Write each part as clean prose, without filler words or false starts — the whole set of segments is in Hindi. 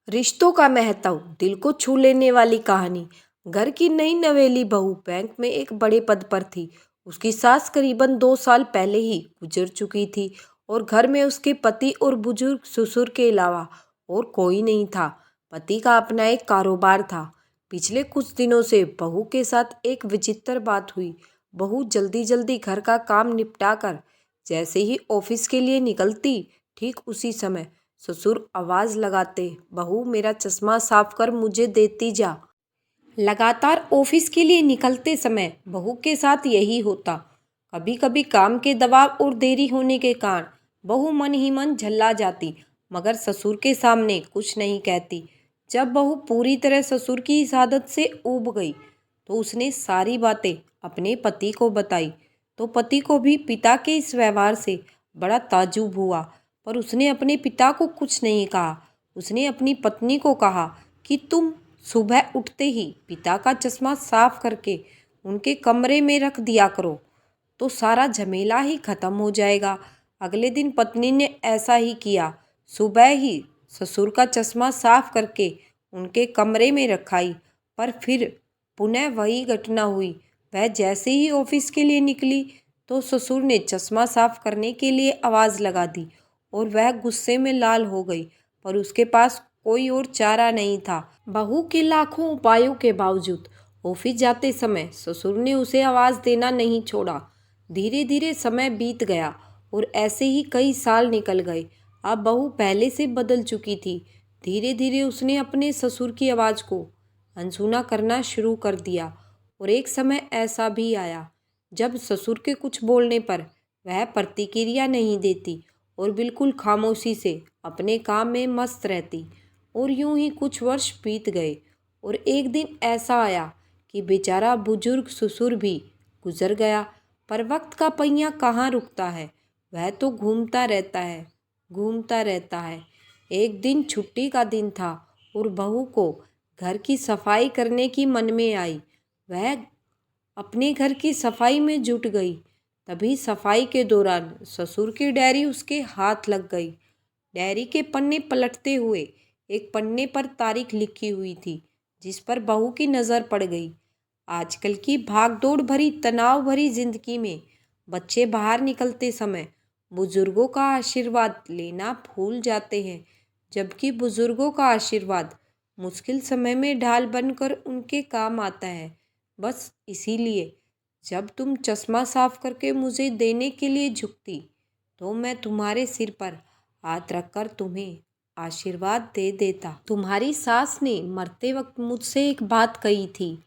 रिश्तों का महत्व दिल को छू लेने वाली कहानी। घर की नई नवेली बहू बैंक में एक बड़े पद पर थी। उसकी सास करीबन 2 साल पहले ही गुजर चुकी थी और घर में उसके पति और बुजुर्ग ससुर के अलावा और कोई नहीं था। पति का अपना एक कारोबार था। पिछले कुछ दिनों से बहू के साथ एक विचित्र बात हुई। बहू जल्दी जल्दी घर का काम निपटा कर जैसे ही ऑफिस के लिए निकलती, ठीक उसी समय ससुर आवाज लगाते, बहू मेरा चश्मा साफ कर मुझे देती जा। लगातार ऑफिस के लिए निकलते समय बहू के साथ यही होता। कभी कभी काम के दबाव और देरी होने के कारण बहू मन ही मन झल्ला जाती, मगर ससुर के सामने कुछ नहीं कहती। जब बहू पूरी तरह ससुर की इस आदत से ऊब गई तो उसने सारी बातें अपने पति को बताई। तो पति को भी पिता के इस व्यवहार से बड़ा ताज्जुब हुआ, पर उसने अपने पिता को कुछ नहीं कहा। उसने अपनी पत्नी को कहा कि तुम सुबह उठते ही पिता का चश्मा साफ करके उनके कमरे में रख दिया करो, तो सारा झमेला ही खत्म हो जाएगा। अगले दिन पत्नी ने ऐसा ही किया। सुबह ही ससुर का चश्मा साफ करके उनके कमरे में रखाई, पर फिर पुनः वही घटना हुई। वह जैसे ही ऑफिस के लिए निकली तो ससुर ने चश्मा साफ करने के लिए आवाज़ लगा दी और वह गुस्से में लाल हो गई, पर उसके पास कोई और चारा नहीं था। बहू के लाखों उपायों के बावजूद ऑफिस जाते समय ससुर ने उसे आवाज़ देना नहीं छोड़ा। धीरे धीरे समय बीत गया और ऐसे ही कई साल निकल गए। अब बहू पहले से बदल चुकी थी। धीरे धीरे उसने अपने ससुर की आवाज़ को अनसुना करना शुरू कर दिया और एक समय ऐसा भी आया जब ससुर के कुछ बोलने पर वह प्रतिक्रिया नहीं देती और बिल्कुल खामोशी से अपने काम में मस्त रहती। और यूं ही कुछ वर्ष बीत गए और एक दिन ऐसा आया कि बेचारा बुजुर्ग ससुर भी गुजर गया। पर वक्त का पहिया कहाँ रुकता है, वह तो घूमता रहता है, घूमता रहता है। एक दिन छुट्टी का दिन था और बहू को घर की सफाई करने की मन में आई। वह अपने घर की सफाई में जुट गई। तभी सफाई के दौरान ससुर की डायरी उसके हाथ लग गई। डायरी के पन्ने पलटते हुए एक पन्ने पर तारीख लिखी हुई थी, जिस पर बहू की नज़र पड़ गई। आजकल की भागदौड़ भरी तनाव भरी जिंदगी में बच्चे बाहर निकलते समय बुजुर्गों का आशीर्वाद लेना भूल जाते हैं, जबकि बुजुर्गों का आशीर्वाद मुश्किल समय में ढाल बनकर उनके काम आता है। बस इसीलिए जब तुम चश्मा साफ करके मुझे देने के लिए झुकती, तो मैं तुम्हारे सिर पर हाथ रखकर तुम्हें आशीर्वाद दे देता। तुम्हारी सास ने मरते वक्त मुझसे एक बात कही थी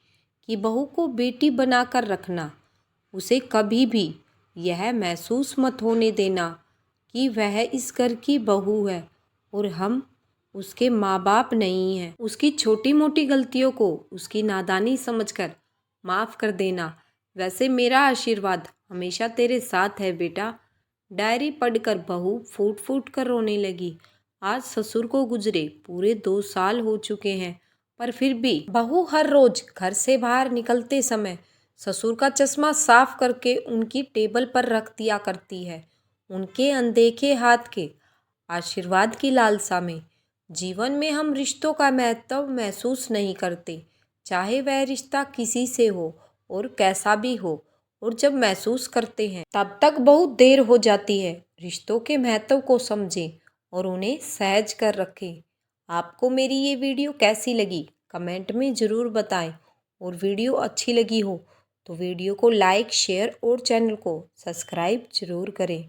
कि बहू को बेटी बनाकर रखना। उसे कभी भी यह महसूस मत होने देना कि वह इस घर की बहू है और हम उसके माँ बाप नहीं हैं। उसकी छोटी मोटी गलतियों को उसकी नादानी समझकर माफ़ कर देना। वैसे मेरा आशीर्वाद हमेशा तेरे साथ है बेटा। डायरी पढ़कर बहू फूट फूट कर रोने लगी। आज ससुर को गुजरे पूरे 2 साल हो चुके हैं, पर फिर भी बहू हर रोज घर से बाहर निकलते समय ससुर का चश्मा साफ करके उनकी टेबल पर रख दिया करती है। उनके अनदेखे हाथ के आशीर्वाद की लालसा में जीवन में हम रिश्तों का महत्व महसूस नहीं करते, चाहे वह रिश्ता किसी से हो और कैसा भी हो। और जब महसूस करते हैं तब तक बहुत देर हो जाती है। रिश्तों के महत्व को समझें और उन्हें सहज कर रखें। आपको मेरी ये वीडियो कैसी लगी कमेंट में ज़रूर बताएं, और वीडियो अच्छी लगी हो तो वीडियो को लाइक शेयर और चैनल को सब्सक्राइब ज़रूर करें।